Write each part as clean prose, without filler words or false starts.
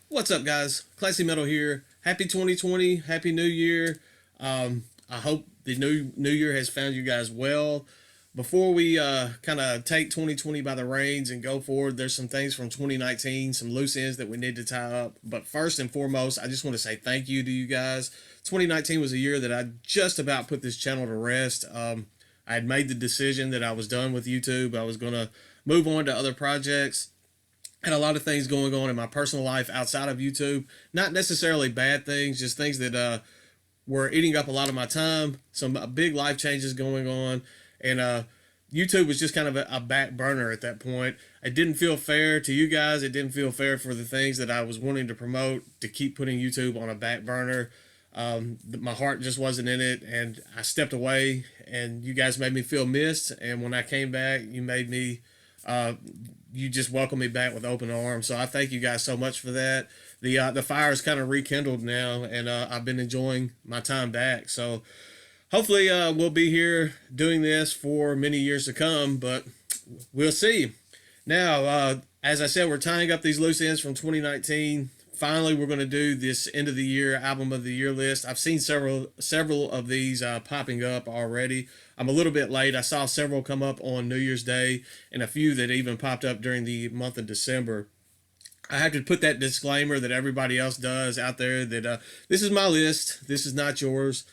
What's up, guys? Classy Metal here. Happy 2020. Happy New Year. I hope the new year has found you guys well. Before we kind of take 2020 by the reins and go forward, there's some things from 2019, some loose ends that we need to tie up. But first and foremost, I just want to say thank you to you guys. 2019 was a year that I just about put this channel to rest. I had made the decision that I was done with YouTube. I was going to move on to other projects. Had a lot of things going on in my personal life outside of YouTube. Not necessarily bad things, just things that were eating up a lot of my time. Some big life changes going on, and YouTube was just kind of a back burner at that point. It didn't feel fair to you guys. It didn't feel fair for the things that I was wanting to promote to keep putting YouTube on a back burner. My heart just wasn't in it, and I stepped away. And you guys made me feel missed. And when I came back, you made me. You just welcomed me back with open arms. So I thank you guys so much for that. The fire is kind of rekindled now, and I've been enjoying my time back. So hopefully we'll be here doing this for many years to come, but we'll see. Now, as I said, we're tying up these loose ends from 2019. Finally, we're going to do this end of the year album of the year list. I've seen several of these popping up already. I'm a little bit late. I saw several come up on New Year's Day and a few that even popped up during the month of December. I have to put that disclaimer that everybody else does out there that this is my list. This is not yours.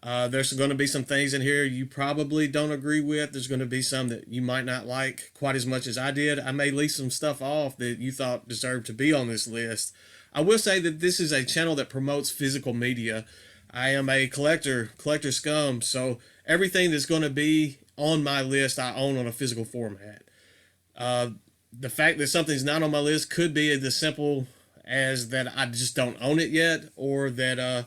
There's going to be some things in here you probably don't agree with. There's going to be some that you might not like quite as much as I did. I may leave some stuff off that you thought deserved to be on this list. I will say that this is a channel that promotes physical media. I am a collector scum, so everything that's going to be on my list I own on a physical format. The fact that something's not on my list could be as simple as that I just don't own it yet, or that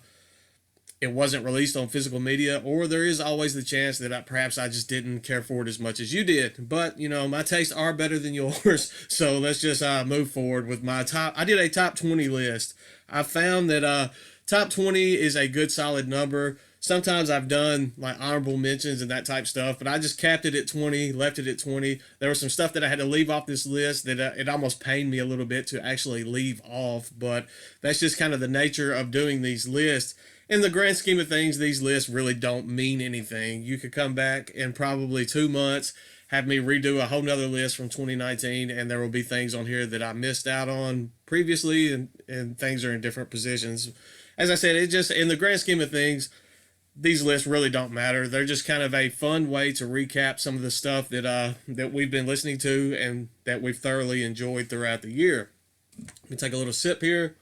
it wasn't released on physical media, or there is always the chance that perhaps I just didn't care for it as much as you did. But, you know, my tastes are better than yours, so let's just move forward with my top. I did a top 20 list. I found that top 20 is a good solid number. Sometimes I've done like honorable mentions and that type stuff, but I just capped it at 20, left it at 20. There was some stuff that I had to leave off this list that it almost pained me a little bit to actually leave off, but that's just kind of the nature of doing these lists. In the grand scheme of things, these lists really don't mean anything. You could come back in probably 2 months, have me redo a whole nother list from 2019, and there will be things on here that I missed out on previously, and things are in different positions. As I said, it just, in the grand scheme of things, these lists really don't matter. They're just kind of a fun way to recap some of the stuff that we've been listening to and that we've thoroughly enjoyed throughout the year. Let me take a little sip here.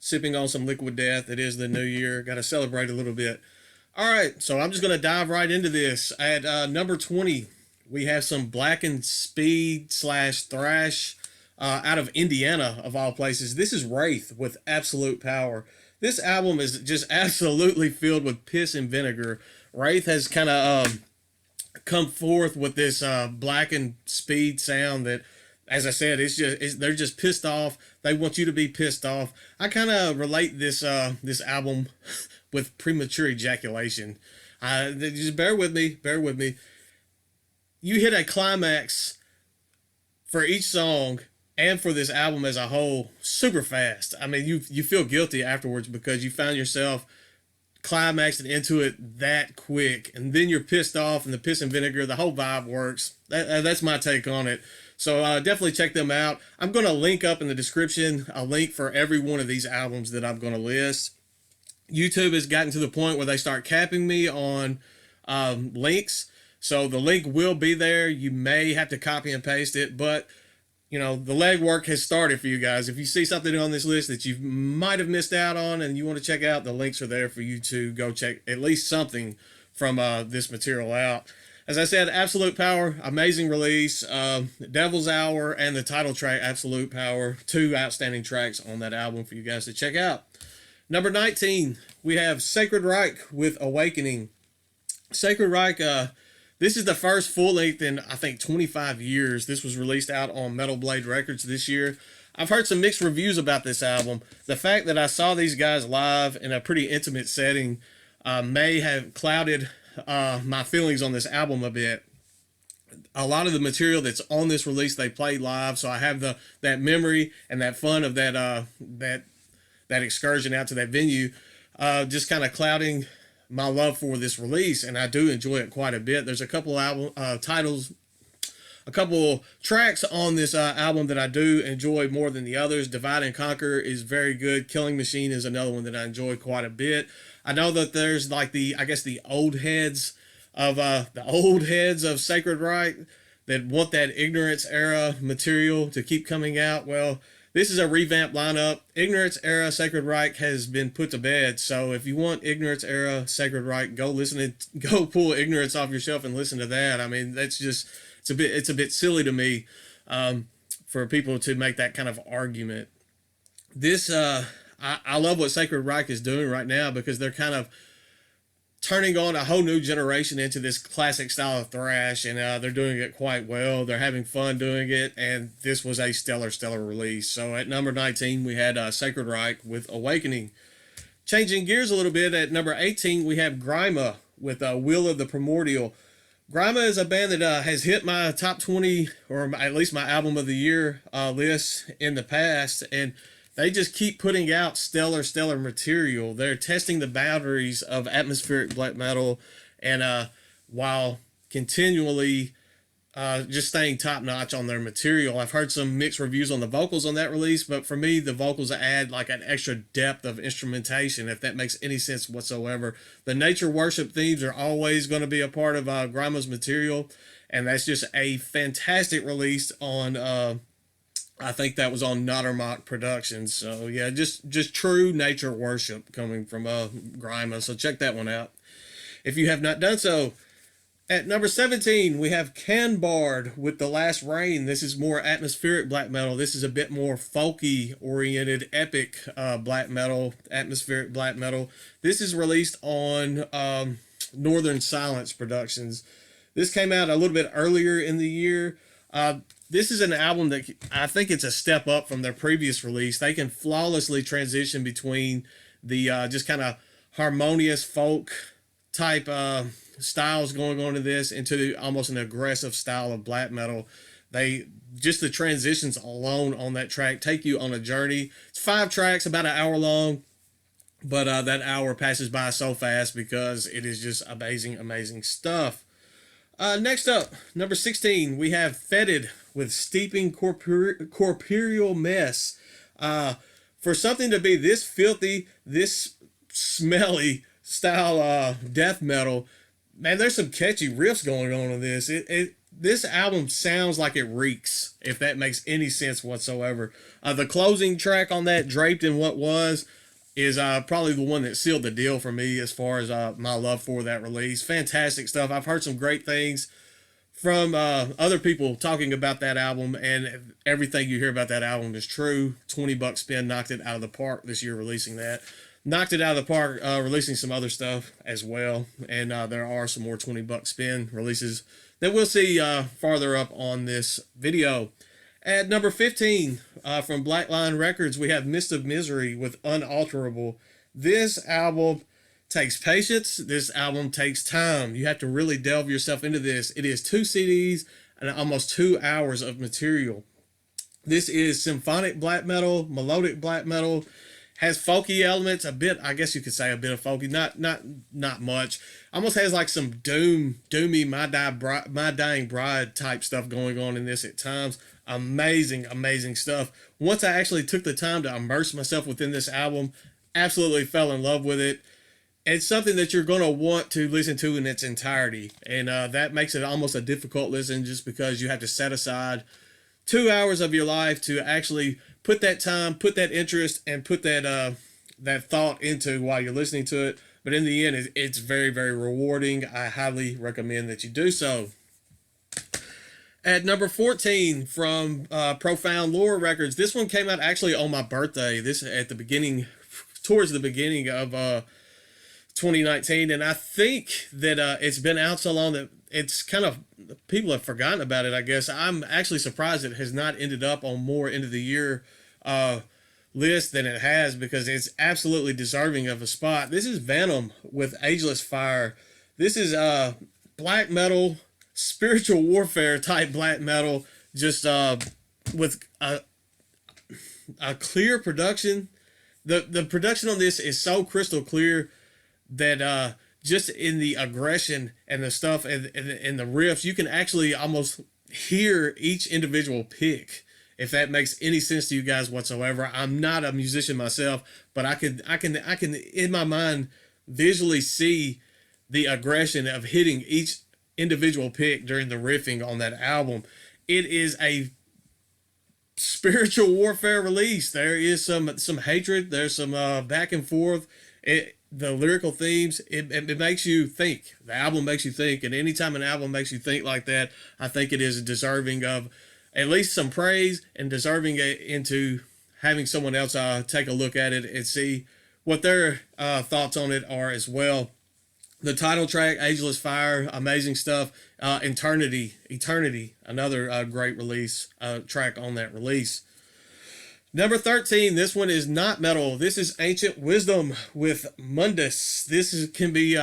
Sipping on some liquid death. It is the new year. Got to celebrate a little bit. All right, so I'm just going to dive right into this. At number 20, we have some blackened speed / thrash out of Indiana, of all places. This is Wraith with Absolute Power. This album is just absolutely filled with piss and vinegar. Wraith has kind of come forth with this blackened speed sound that, as I said, they're just pissed off. They want you to be pissed off. I kind of relate this album with premature ejaculation. Just bear with me. You hit a climax for each song and for this album as a whole super fast. I mean, you feel guilty afterwards because you found yourself climaxing into it that quick, and then you're pissed off, and the piss and vinegar, the whole vibe works. That's my take on it. So definitely check them out. I'm going to link up in the description a link for every one of these albums that I'm going to list. YouTube has gotten to the point where they start capping me on links. So the link will be there. You may have to copy and paste it, but you know, the legwork has started for you guys. If you see something on this list that you might have missed out on and you want to check out, the links are there for you to go check at least something from this material out. As I said, Absolute Power, amazing release. Devil's Hour and the title track, Absolute Power, 2 outstanding tracks on that album for you guys to check out. Number 19, we have Sacred Reich with Awakening. Sacred Reich, this is the first full length in, I think, 25 years. This was released out on Metal Blade Records this year. I've heard some mixed reviews about this album. The fact that I saw these guys live in a pretty intimate setting may have clouded my feelings on this album a bit. a lot of the material that's on this release they played live, so I have that memory and that fun of that excursion out to that venue, just kind of clouding my love for this release, and I do enjoy it quite a bit. There's a couple album titles, a couple tracks on this album that I do enjoy more than the others. Divide and Conquer is very good. Killing Machine is another one that I enjoy quite a bit. I know that there's like the old heads of Sacred Reich that want that Ignorance era material to keep coming out. Well, this is a revamped lineup. Ignorance era Sacred Reich has been put to bed. So if you want Ignorance era Sacred Reich, go pull Ignorance off your shelf and listen to that. I mean, that's just it's a bit silly to me, for people to make that kind of argument. This I love what Sacred Reich is doing right now, because they're kind of turning on a whole new generation into this classic style of thrash, and they're doing it quite well. They're having fun doing it, and this was a stellar release. So at number 19, we had Sacred Reich with Awakening. Changing gears a little bit, at number 18, we have Grima with Will of the Primordial. Grima is a band that has hit my top 20, or at least my album of the year list in the past, and they just keep putting out stellar material. They're testing the boundaries of atmospheric black metal, and while continually just staying top notch on their material. I've heard some mixed reviews on the vocals on that release, but for me, the vocals add like an extra depth of instrumentation, if that makes any sense whatsoever. The nature worship themes are always going to be a part of Grima's material, and that's just a fantastic release on I think that was on Nottermock Productions. So yeah, just true nature worship coming from Grima. So check that one out if you have not done so. At number 17, we have Canbard with The Last Rain. This is more atmospheric black metal. This is a bit more folky oriented, epic black metal, atmospheric black metal. This is released on Northern Silence Productions. This came out a little bit earlier in the year. This is an album that I think it's a step up from their previous release. They can flawlessly transition between the just kind of harmonious folk type styles going on in this into almost an aggressive style of black metal. The transitions alone on that track take you on a journey. It's 5 tracks, about an hour long, but that hour passes by so fast because it is just amazing stuff. Next up, number 16, we have Fetid with Steeping Corporeal Mess. For something to be this filthy, this smelly style death metal, man, there's some catchy riffs going on in this. This album sounds like it reeks, if that makes any sense whatsoever. The closing track on that, Draped in What Was, is probably the one that sealed the deal for me as far as my love for that release. Fantastic stuff. I've heard some great things from other people talking about that album, and everything you hear about that album is true. $20 spin knocked it out of the park this year releasing that. Knocked it out of the park releasing some other stuff as well, and there are some more $20 spin releases that we'll see farther up on this video. At number 15, from Blackline Records, we have Mist of Misery with Unalterable. This album takes patience. This album takes time. You have to really delve yourself into this. It is 2 CDs and almost 2 hours of material. This is symphonic black metal, melodic black metal, has folky elements, a bit, I guess you could say a bit of folky, not much. Almost has like some doomy My Dying Bride type stuff going on in this at times. Amazing stuff. Once I actually took the time to immerse myself within this album, absolutely fell in love with it. It's something that you're going to want to listen to in its entirety, and that makes it almost a difficult listen, just because you have to set aside 2 hours of your life to actually put that time, put that interest, and put that thought into while you're listening to it. But in the end, it's very rewarding. I highly recommend that you do so. At number 14, from Profound Lore Records, this one came out actually on my birthday. This towards the beginning of 2019, and I think that it's been out so long that it's kind of, people have forgotten about it, I guess. I'm actually surprised it has not ended up on more end of the year list than it has, because it's absolutely deserving of a spot. This is Venom with Ageless Fire. This is black metal spiritual warfare type black metal, just with a clear production. The production on this is so crystal clear that just in the aggression and the stuff and the riffs, you can actually almost hear each individual pick. If that makes any sense to you guys whatsoever. I'm not a musician myself, but I can in my mind visually see the aggression of hitting each individual pick during the riffing on that album. It is a spiritual warfare release. There is some hatred. There's some back and forth. The lyrical themes, it makes you think. The album makes you think, and anytime an album makes you think like that, I think it is deserving of at least some praise and deserving into having someone else take a look at it and see what their thoughts on it are as well. The title track, Ageless Fire, amazing stuff. Eternity, another great release track on that release. Number 13, this one is not metal. This is Ancient Wisdom with Mundus. Can be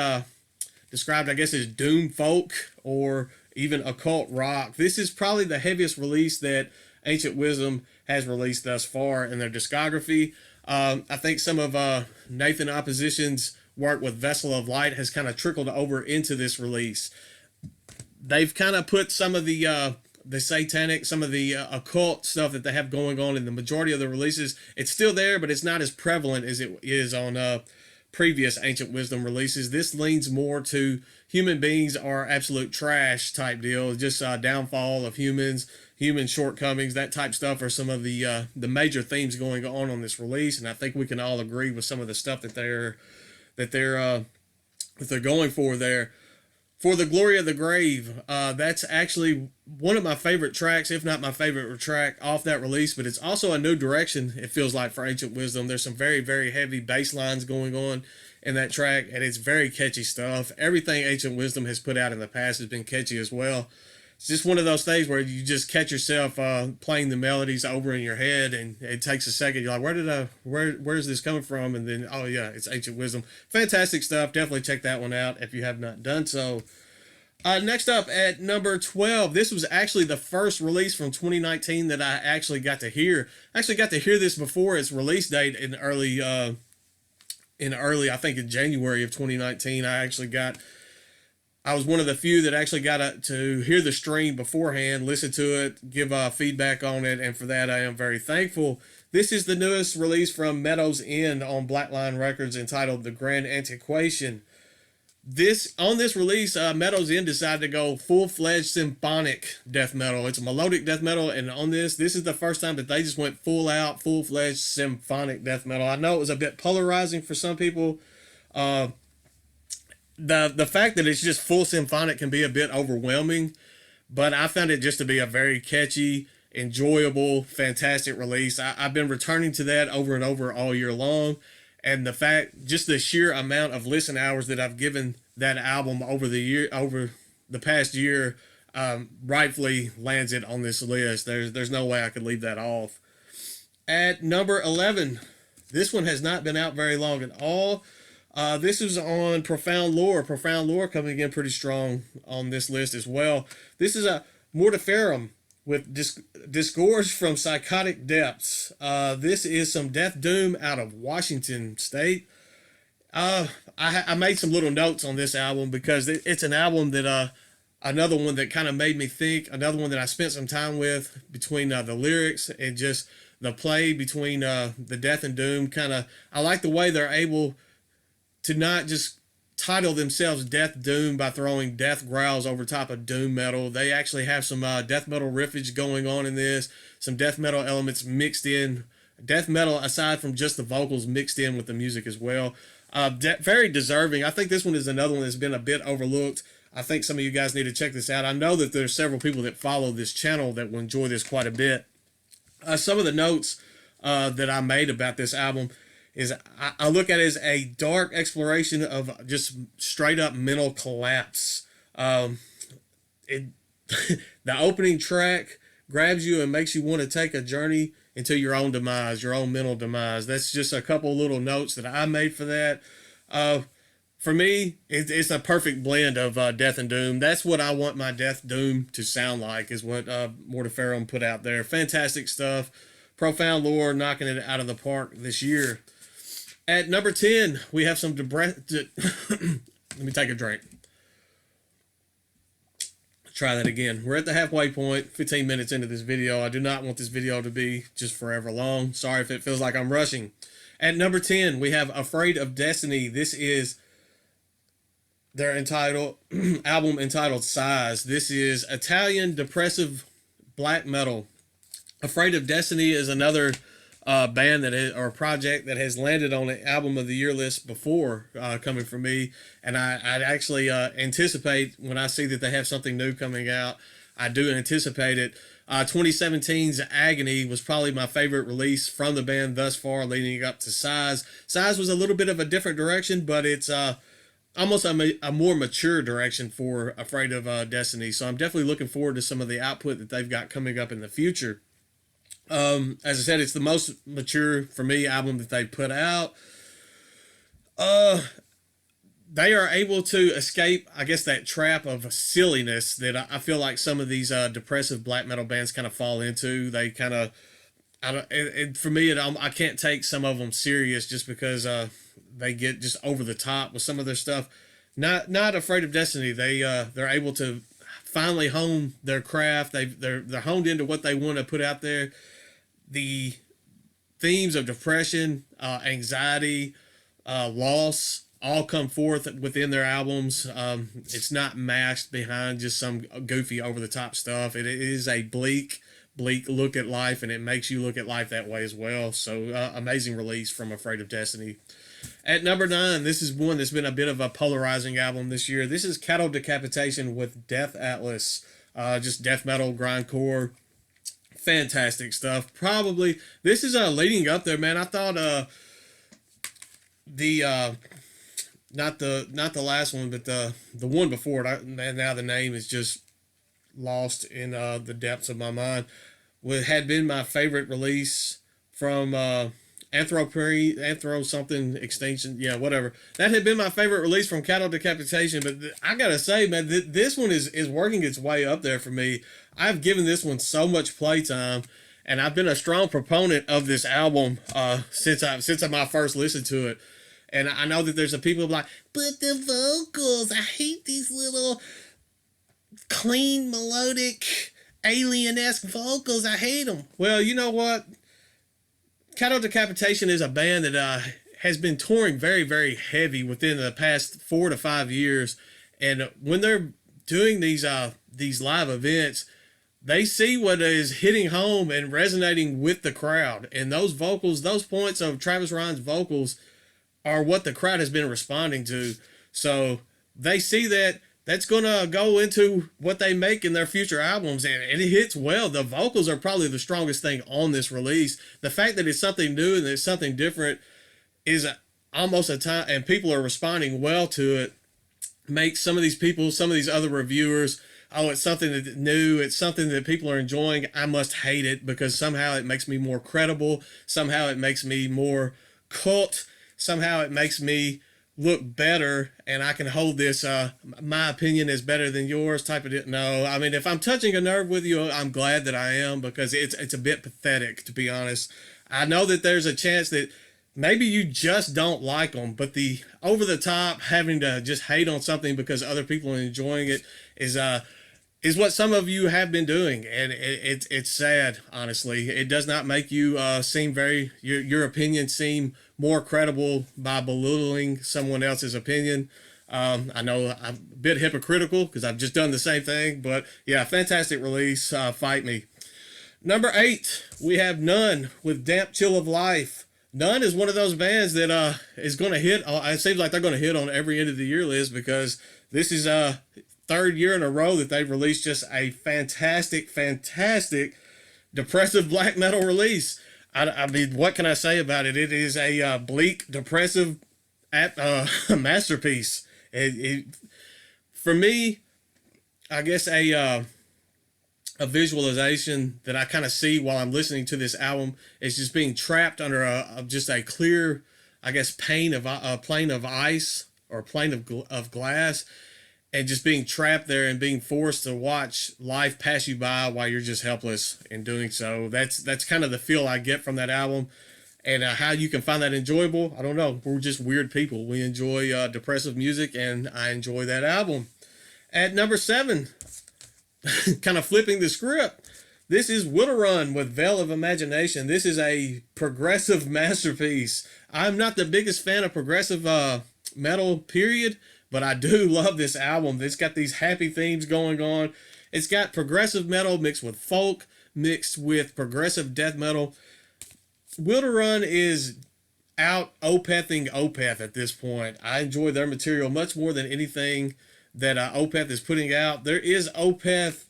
described, I guess, as doom folk or even occult rock. This is probably the heaviest release that Ancient Wisdom has released thus far in their discography. I think some of Nathan Opposition's work with Vessel of Light has kind of trickled over into this release. They've kind of put some of the satanic, some of the occult stuff that they have going on in the majority of the releases. It's still there, but it's not as prevalent as it is on previous Ancient Wisdom releases. This leans more to human beings are absolute trash type deal, just downfall of humans, human shortcomings, that type stuff are some of the major themes going on this release. And I think we can all agree with some of the stuff that they're going for there. For the Glory of the Grave, that's actually one of my favorite tracks, if not my favorite track off that release, but it's also a new direction, it feels like, for Ancient Wisdom. There's some very, very heavy bass lines going on in that track, and it's very catchy stuff. Everything Ancient Wisdom has put out in the past has been catchy as well. It's just one of those things where you just catch yourself playing the melodies over in your head, and it takes a second. You're like, where's this coming from? And then, oh yeah, it's Ancient Wisdom. Fantastic stuff. Definitely check that one out if you have not done so. Next up at number 12, this was actually the first release from 2019 that I actually got to hear. I actually got to hear this before its release date in early, I think in January of 2019. I was one of the few that actually got to hear the stream beforehand, listen to it, give feedback on it, and for that I am very thankful. This is the newest release from Meadows N on Blackline Records entitled The Grand Antiquation. On this release, Meadows N decided to go full-fledged symphonic death metal. It's a melodic death metal, and on this is the first time that they just went full-fledged symphonic death metal. I know it was a bit polarizing for some people. The fact that it's just full symphonic can be a bit overwhelming, but I found it just to be a very catchy, enjoyable, fantastic release. I've been returning to that over and over all year long. And just the sheer amount of listen hours that I've given that album over the past year, rightfully lands it on this list. There's no way I could leave that off. At number 11, this one has not been out very long at all. This is on Profound Lore. Profound Lore coming in pretty strong on this list as well. This is a Mortiferum with Disgorged from Psychotic Depths. This is some death doom out of Washington State. I made some little notes on this album because it's an album that another one that kind of made me think, another one that I spent some time with between the lyrics and just the play between the death and doom. I like the way they're able to not just title themselves Death Doom by throwing death growls over top of doom metal. They actually have some death metal riffage going on in this, some death metal elements mixed in, death metal aside from just the vocals mixed in with the music as well. Very deserving. I think this one is another one that's been a bit overlooked. I think some of you guys need to check this out. I know that there's several people that follow this channel that will enjoy this quite a bit. Some of the notes that I made about this album is I look at it as a dark exploration of just straight up mental collapse. The opening track grabs you and makes you want to take a journey into your own demise, your own mental demise. That's just a couple little notes that I made for that. for me, it's a perfect blend of death and doom. That's what I want my death doom to sound like, is what Mortiferum put out there. Fantastic stuff. Profound lore, knocking it out of the park this year. At number 10, we have some let me take a drink. Try that again. We're at the halfway point, 15 minutes into this video. I do not want this video to be just forever long. Sorry if it feels like I'm rushing. At number 10, we have Afraid of Destiny. This is their album entitled Size. This is Italian depressive black metal. Afraid of Destiny is another band or project that has landed on the album of the year list before, coming from me, and I'd actually anticipate when I see that they have something new coming out. I do anticipate it. 2017's Agony was probably my favorite release from the band thus far, leading up to Size. Size was a little bit of a different direction, but it's almost a more mature direction for Afraid of Destiny. So I'm definitely looking forward to some of the output that they've got coming up in the future. As I said, it's the most mature for me album that they put out. They are able to escape, I guess, that trap of silliness that I feel like some of these depressive black metal bands kind of fall into. They kind of, for me, I can't take some of them serious just because they get just over the top with some of their stuff. Not Afraid of Destiny. They're able to finally hone their craft. They're honed into what they want to put out there. The themes of depression, anxiety, loss all come forth within their albums. It's not masked behind just some goofy over-the-top stuff. It is a bleak look at life, and it makes you look at life that way as well. So amazing release from Afraid of Destiny. At number 9, this is one that's been a bit of a polarizing album this year. This is Cattle Decapitation with Death Atlas. Just death metal, grindcore. Fantastic stuff. Probably this is leading up there, man. I thought not the last one, but the one before it. Now the name is just lost in the depths of my mind. Had been my favorite release from Anthro something extinction, yeah, whatever. That had been my favorite release from Cattle Decapitation, but I gotta say, man, this one is working its way up there for me. I've given this one so much playtime, and I've been a strong proponent of this album since I first listened to it. And I know that there's some people like, but the vocals, I hate these little clean, melodic, alien-esque vocals. I hate them. Well, you know what? Cattle Decapitation is a band that has been touring very, very heavy within the past 4 to 5 years. And when they're doing these live events, they see what is hitting home and resonating with the crowd. And those vocals, those points of Travis Ryan's vocals are what the crowd has been responding to. So they see that that's going to go into what they make in their future albums, and it hits well. The vocals are probably the strongest thing on this release. The fact that it's something new and it's something different is almost a time, and people are responding well to it, makes some of these other reviewers, oh, it's something that new, it's something that people are enjoying, I must hate it because somehow it makes me more credible, somehow it makes me more cult, somehow it makes me look better, and I can hold this my opinion is better than yours type of deal. No, I mean, if I'm touching a nerve with you, I'm glad that I am, because it's a bit pathetic, to be honest. I know that there's a chance that maybe you just don't like them, but the over the top having to just hate on something because other people are enjoying it is what some of you have been doing, and it's sad, honestly. It does not make you seem your opinion seem more credible by belittling someone else's opinion. I know I'm a bit hypocritical because I've just done the same thing, but yeah, fantastic release. Fight me. Number 8, we have None with Damp Chill of Life. None is one of those bands that is going to hit. It seems like they're going to hit on every end of the year list, because this is third year in a row that they've released just a fantastic depressive black metal release. I mean, what can I say about it? It is a bleak, depressive masterpiece. For me, I guess a visualization that I kind of see while I'm listening to this album is just being trapped under just a clear, I guess, plane of ice or plane of glass, and just being trapped there and being forced to watch life pass you by while you're just helpless in doing so. That's kind of the feel I get from that album. And how you can find that enjoyable, I don't know. We're just weird people. We enjoy depressive music, and I enjoy that album. At number 7, kind of flipping the script, this is Run with Veil of Imagination. This is a progressive masterpiece. I'm not the biggest fan of progressive metal, period, but I do love this album. It's got these happy themes going on. It's got progressive metal mixed with folk, mixed with progressive death metal. Run is out Opething Opeth at this point. I enjoy their material much more than anything that Opeth is putting out. There is Opeth.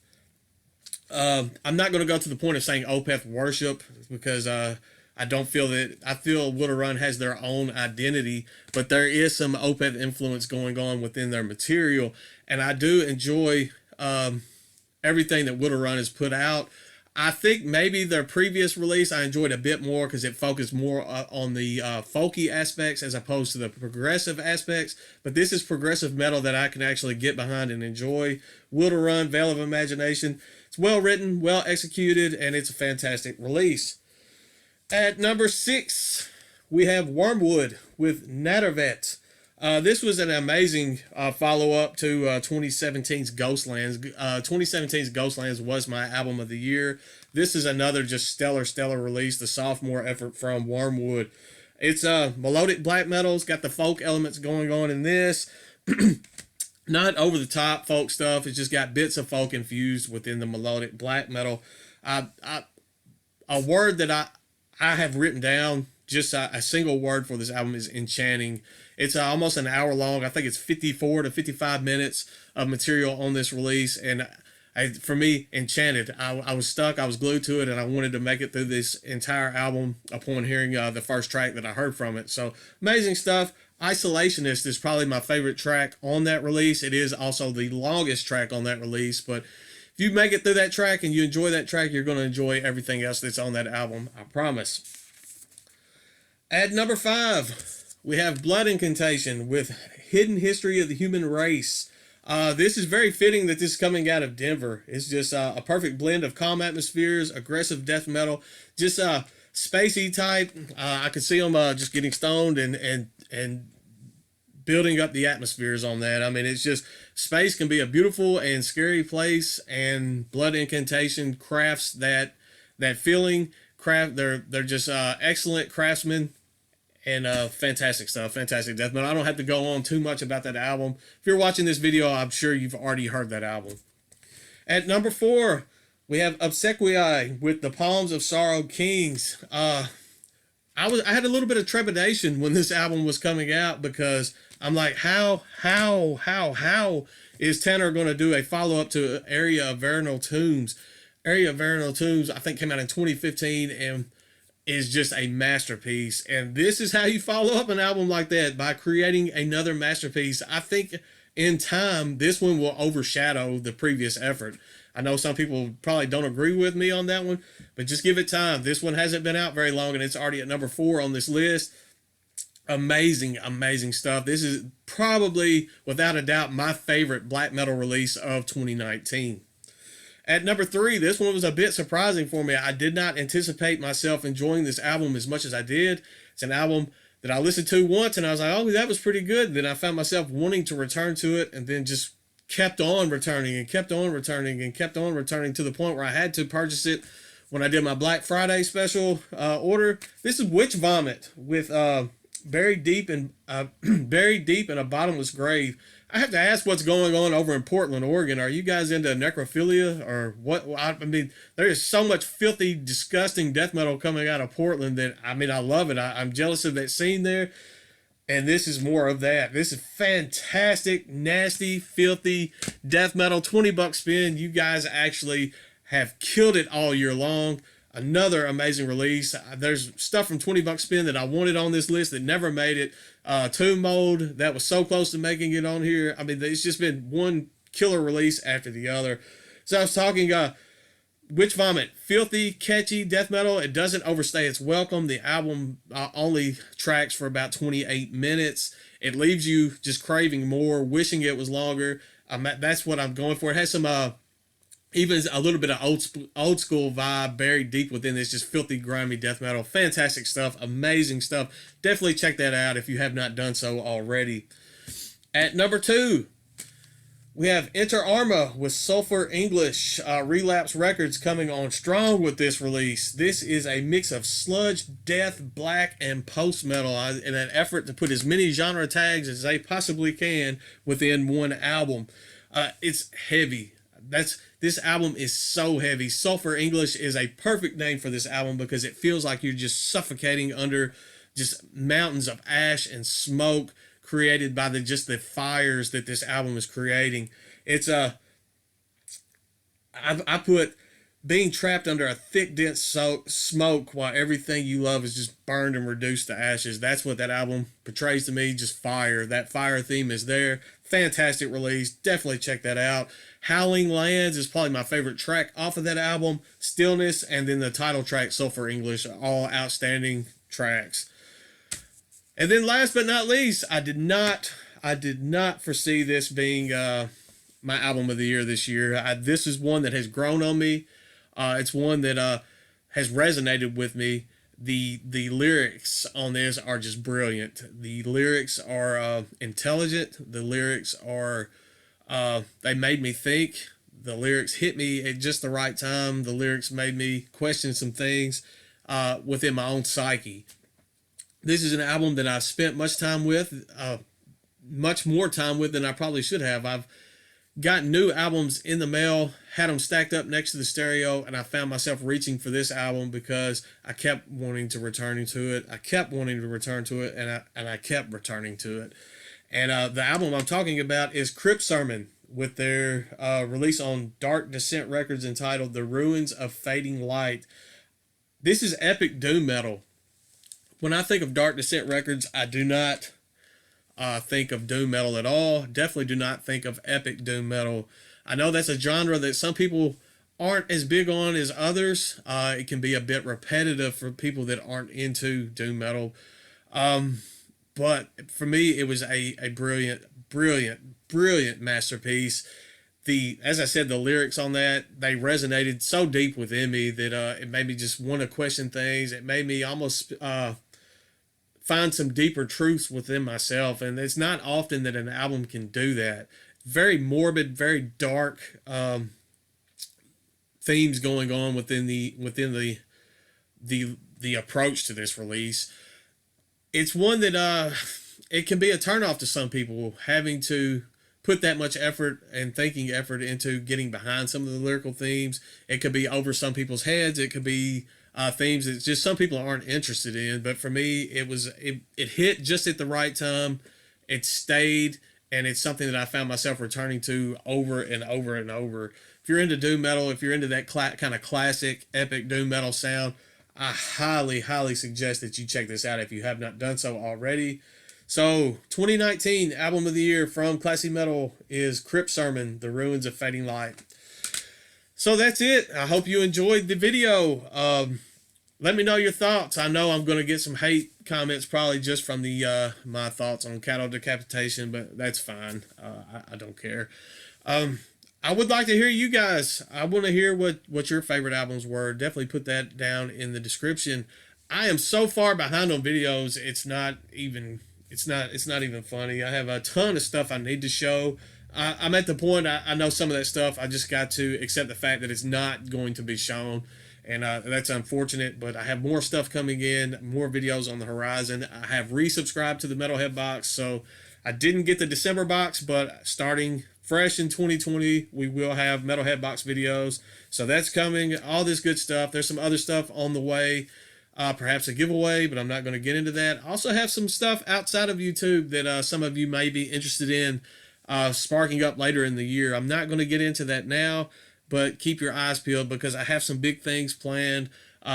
I'm not going to go to the point of saying Opeth worship, because I don't feel that. I feel Run has their own identity, but there is some Opeth influence going on within their material, and I do enjoy everything that Run has put out. I think maybe their previous release I enjoyed a bit more because it focused more on the folky aspects as opposed to the progressive aspects. But this is progressive metal that I can actually get behind and enjoy. Run, Veil of Imagination. It's well written, well executed, and it's a fantastic release. At number 6, we have Wormwood with Nattervet. This was an amazing follow-up to 2017's Ghostlands. 2017's Ghostlands was my album of the year. This is another just stellar release, the sophomore effort from Wormwood. It's melodic black metal. It's got the folk elements going on in this. Not over-the-top folk stuff. It's just got bits of folk infused within the melodic black metal. A word that I have written down, just a single word for this album, is enchanting. It's almost an hour long. I think it's 54 to 55 minutes of material on this release. And for me, enchanted. I was stuck. I was glued to it, and I wanted to make it through this entire album upon hearing the first track that I heard from it. So amazing stuff. Isolationist is probably my favorite track on that release. It is also the longest track on that release. But if you make it through that track and you enjoy that track, you're going to enjoy everything else that's on that album. I promise. At number 5. We have Blood Incantation with Hidden History of the Human Race. This is very fitting that this is coming out of Denver. It's just a perfect blend of calm atmospheres, aggressive death metal, just spacey type. I could see them just getting stoned and building up the atmospheres on that. I mean, it's just, space can be a beautiful and scary place, and Blood Incantation crafts that feeling. They're just excellent craftsmen. And fantastic stuff, fantastic death metal. I don't have to go on too much about that album. If you're watching this video, I'm sure you've already heard that album. At number 4, we have Obsequii with The Palms of Sorrow Kings. I had a little bit of trepidation when this album was coming out, because I'm like, how is Tenor going to do a follow-up to Area of Vernal Tombs? Area of Vernal Tombs, I think, came out in 2015, and is just a masterpiece. And this is how you follow up an album like that, by creating another masterpiece. I think in time, this one will overshadow the previous effort. I know some people probably don't agree with me on that one, but just give it time. This one hasn't been out very long, and it's already at number 4 on this list. Amazing stuff. This is probably, without a doubt, my favorite black metal release of 2019. At number 3, this one was a bit surprising for me. I did not anticipate myself enjoying this album as much as I did. It's an album that I listened to once, and I was like, oh, that was pretty good. Then I found myself wanting to return to it, and then just kept on returning and kept on returning and kept on returning to the point where I had to purchase it when I did my Black Friday special order. This is Witch Vomit with Buried Deep in a Bottomless Grave. I have to ask what's going on over in Portland, Oregon. Are you guys into necrophilia or what? I mean, there is so much filthy, disgusting death metal coming out of Portland that, I mean, I love it. I'm jealous of that scene there. And this is more of that. This is fantastic, nasty, filthy death metal. $20 spin. You guys actually have killed it all year long. Another amazing release. There's stuff from 20 spin that I wanted on this list that never made it. Tomb Mold, that was so close to making it on here. I mean, it's just been one killer release after the other. So I was talking Witch Vomit, filthy, catchy death metal. It doesn't overstay its welcome. The album only tracks for about 28 minutes. it leaves you just craving more, wishing it was longer. That's what I'm going for. It has some even a little bit of old school vibe buried deep within this, just filthy, grimy death metal. Fantastic stuff, amazing stuff. Definitely check that out if you have not done so already. At number 2, we have InterARMA with Sulphur English. Relapse Records coming on strong with this release. This is a mix of sludge, death, black, and post-metal in an effort to put as many genre tags as they possibly can within one album. It's heavy. This album is so heavy. Sulphur English is a perfect name for this album because it feels like you're just suffocating under just mountains of ash and smoke created by the fires that this album is creating. It's I put being trapped under a thick, dense smoke while everything you love is just burned and reduced to ashes. That's what that album portrays to me, just fire. That fire theme is there. Fantastic release. Definitely check that out. Howling Lands is probably my favorite track off of that album. Stillness, and then the title track, Sulphur English, are all outstanding tracks. And then last but not least, I did not foresee this being my album of the year this year. This is one that has grown on me. It's one that has resonated with me. The lyrics on this are just brilliant. The lyrics are intelligent. The lyrics are they made me think. The lyrics hit me at just the right time. The lyrics made me question some things within my own psyche. This is an album that I've spent much time with, much more time with than I probably should have. I've gotten new albums in the mail, had them stacked up next to the stereo, and I found myself reaching for this album because I kept wanting to return to it. I kept wanting to return to it, and I kept returning to it. And the album I'm talking about is Crips Ermine with their release on Dark Descent Records entitled The Ruins of Fading Light. This is epic doom metal. When I think of Dark Descent Records, I do not think of doom metal at all. Definitely do not think of epic doom metal. I know that's a genre that some people aren't as big on as others. It can be a bit repetitive for people that aren't into doom metal. But for me, it was a brilliant masterpiece. As I said, the lyrics on that, they resonated so deep within me that it made me just want to question things. It made me almost find some deeper truths within myself, and it's not often that an album can do that. Very morbid, very dark themes going on within the approach to this release. It's one that it can be a turnoff to some people, having to put that much effort and thinking effort into getting behind some of the lyrical themes. It could be over some people's heads. It could be themes that just some people aren't interested in. But for me, it hit just at the right time. It stayed, and it's something that I found myself returning to over and over and over. If you're into doom metal, if you're into that kind of classic epic doom metal sound, I highly suggest that you check this out if you have not done so already. So 2019 album of the year from Classy Metal is Crips Ermine, The Ruins of Fading Light. So that's it. I hope you enjoyed the video. Let me know your thoughts. I know I'm going to get some hate comments probably just from the my thoughts on cattle decapitation, but that's fine. I don't care. I would like to hear you guys. I want to hear what your favorite albums were. Definitely put that down in the description. I am so far behind on videos. It's not even funny. I have a ton of stuff I need to show. I'm at the point I know some of that stuff. I just got to accept the fact that it's not going to be shown. And that's unfortunate, but I have more stuff coming in, more videos on the horizon. I have resubscribed to the Metalhead box, so I didn't get the December box, but starting fresh in 2020, we will have Metalhead box videos. So that's coming, all this good stuff. There's some other stuff on the way, perhaps a giveaway, but I'm not going to get into that. I also have some stuff outside of YouTube that some of you may be interested in sparking up later in the year. I'm not going to get into that now, but keep your eyes peeled because I have some big things planned,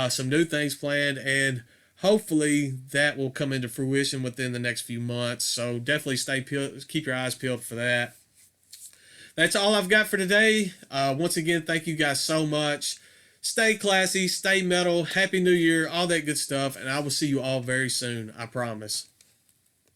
some new things planned, and hopefully that will come into fruition within the next few months. So definitely keep your eyes peeled for that. That's all I've got for today. Once again, thank you guys so much. Stay classy, stay metal, Happy New Year, all that good stuff, and I will see you all very soon, I promise.